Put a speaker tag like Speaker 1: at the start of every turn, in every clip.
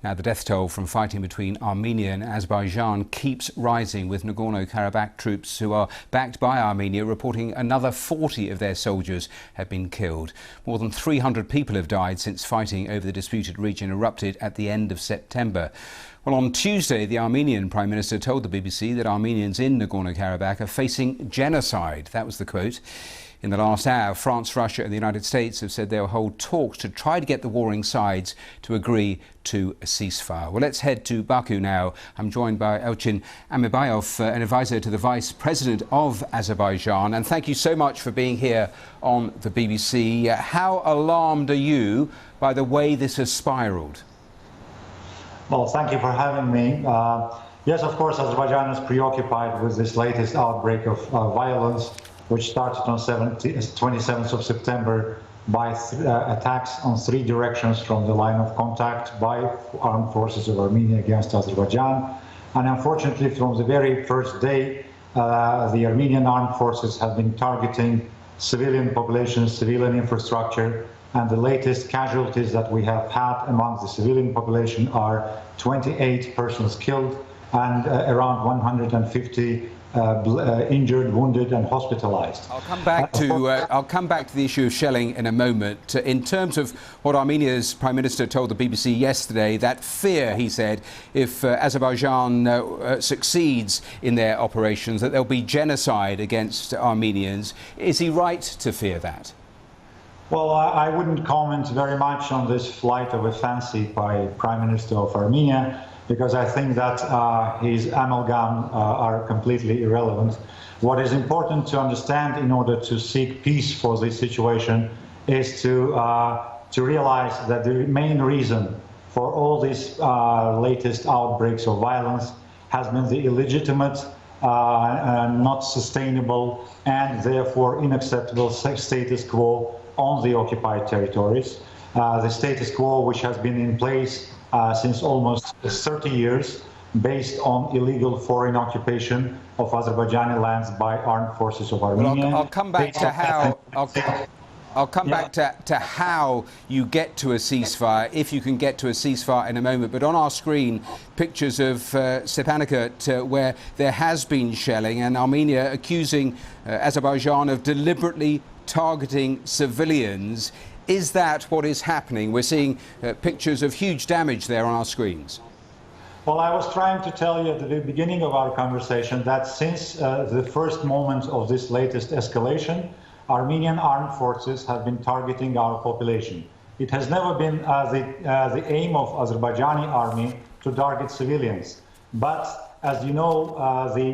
Speaker 1: Now, the death toll from fighting between Armenia and Azerbaijan keeps rising, with Nagorno-Karabakh troops who are backed by Armenia reporting another 40 of their soldiers have been killed. More than 300 people have died since fighting over the disputed region erupted at the end of September. Well, on Tuesday, the Armenian Prime Minister told the BBC that Armenians in Nagorno-Karabakh are facing genocide. That was the quote. In the last hour, France, Russia and the United States have said they'll hold talks to try to get the warring sides to agree to a ceasefire. Well, let's head to Baku now. I'm joined by Elchin Amirbekov, an advisor to the Vice President of Azerbaijan. And thank you so much for being here on the BBC. How alarmed are you by the way this has spiralled?
Speaker 2: Well, thank you for having me. Yes, of course, Azerbaijan is preoccupied with this latest outbreak of violence, which started on 27th of September by attacks on three directions from the line of contact by armed forces of Armenia against Azerbaijan. And unfortunately, from the very first day, the Armenian armed forces have been targeting civilian populations, civilian infrastructure, and the latest casualties that we have had among the civilian population are 28 persons killed and around 150 injured, wounded and hospitalized.
Speaker 1: I'll come back to the issue of shelling in a moment. In terms of what Armenia's Prime Minister told the BBC yesterday, that fear, he said, if Azerbaijan succeeds in their operations, that there'll be genocide against Armenians. Is he right to fear that?
Speaker 2: Well, I wouldn't comment very much on this flight of a fancy by Prime Minister of Armenia, because I think that his amalgam are completely irrelevant. What is important to understand in order to seek peace for this situation is to realize that the main reason for all these latest outbreaks of violence has been the illegitimate, not sustainable and therefore unacceptable status quo on the occupied territories. The status quo which has been in place since almost 30 years, based on illegal foreign occupation of Azerbaijani lands by armed forces of Armenia.
Speaker 1: Well, I'll come back to how. I'll come back to how you get to a ceasefire, if you can get to a ceasefire in a moment. But on our screen, pictures of Stepanakert, where there has been shelling, and Armenia accusing Azerbaijan of deliberately targeting civilians. Is that what is happening? We're seeing pictures of huge damage there on our screens.
Speaker 2: Well, I was trying to tell you at the beginning of our conversation that since the first moment of this latest escalation, Armenian armed forces have been targeting our population. It has never been the aim of Azerbaijani army to target civilians. But as you know, the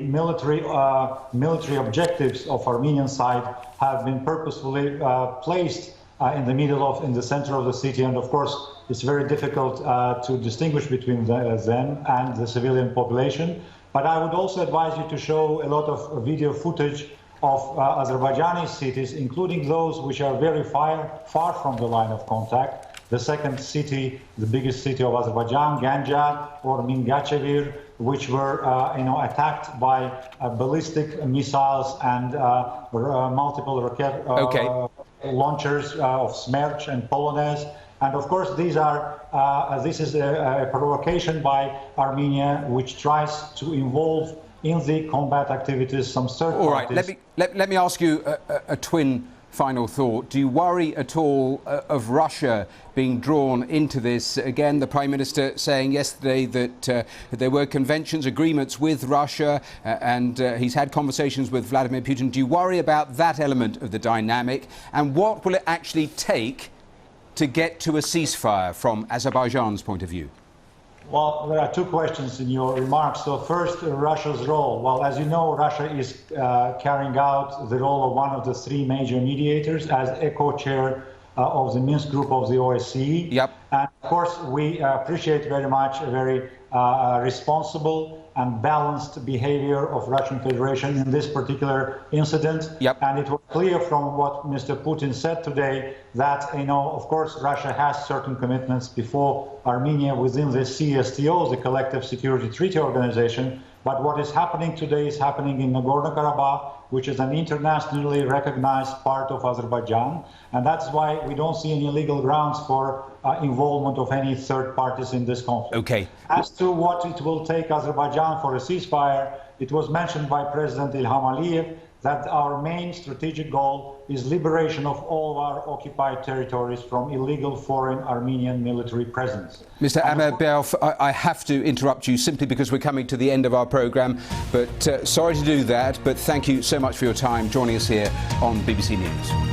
Speaker 2: military objectives of Armenian side have been purposefully placed in the center of the city, and of course it's very difficult to distinguish between them and the civilian population. But I would also advise you to show a lot of video footage of Azerbaijani cities, including those which are very far from the line of contact. The second city, the biggest city of Azerbaijan, Ganja or Mingachevir, which were attacked by ballistic missiles and multiple rocket launchers of Smerch and Polonez. And of course, this is a provocation by Armenia, which tries to involve in the combat activities some third parties.
Speaker 1: All right, let me ask you a twin final thought. Do you worry at all of Russia being drawn into this? Again, the Prime Minister saying yesterday that there were conventions, agreements with Russia, and he's had conversations with Vladimir Putin. Do you worry about that element of the dynamic? And what will it actually take to get to a ceasefire from Azerbaijan's point of view?
Speaker 2: Well, there are two questions in your remarks. So first, Russia's role. Well, as you know, Russia is carrying out the role of one of the three major mediators as co-chair of the Minsk group of the OSCE.
Speaker 1: Yep.
Speaker 2: And of course, we appreciate very much a very responsible and balanced behavior of Russian Federation in this particular incident.
Speaker 1: Yep.
Speaker 2: And it was clear from what Mr. Putin said today that, of course, Russia has certain commitments before Armenia within the CSTO, the Collective Security Treaty Organization. But what is happening today is happening in Nagorno-Karabakh, which is an internationally recognized part of Azerbaijan. And that's why we don't see any legal grounds for involvement of any third parties in this conflict.
Speaker 1: Okay.
Speaker 2: As to what it will take Azerbaijan for a ceasefire, it was mentioned by President Ilham Aliyev that our main strategic goal is liberation of all of our occupied territories from illegal foreign Armenian military presence.
Speaker 1: Mr. Amirbekov, I have to interrupt you simply because we're coming to the end of our programme, but sorry to do that, but thank you so much for your time joining us here on BBC News.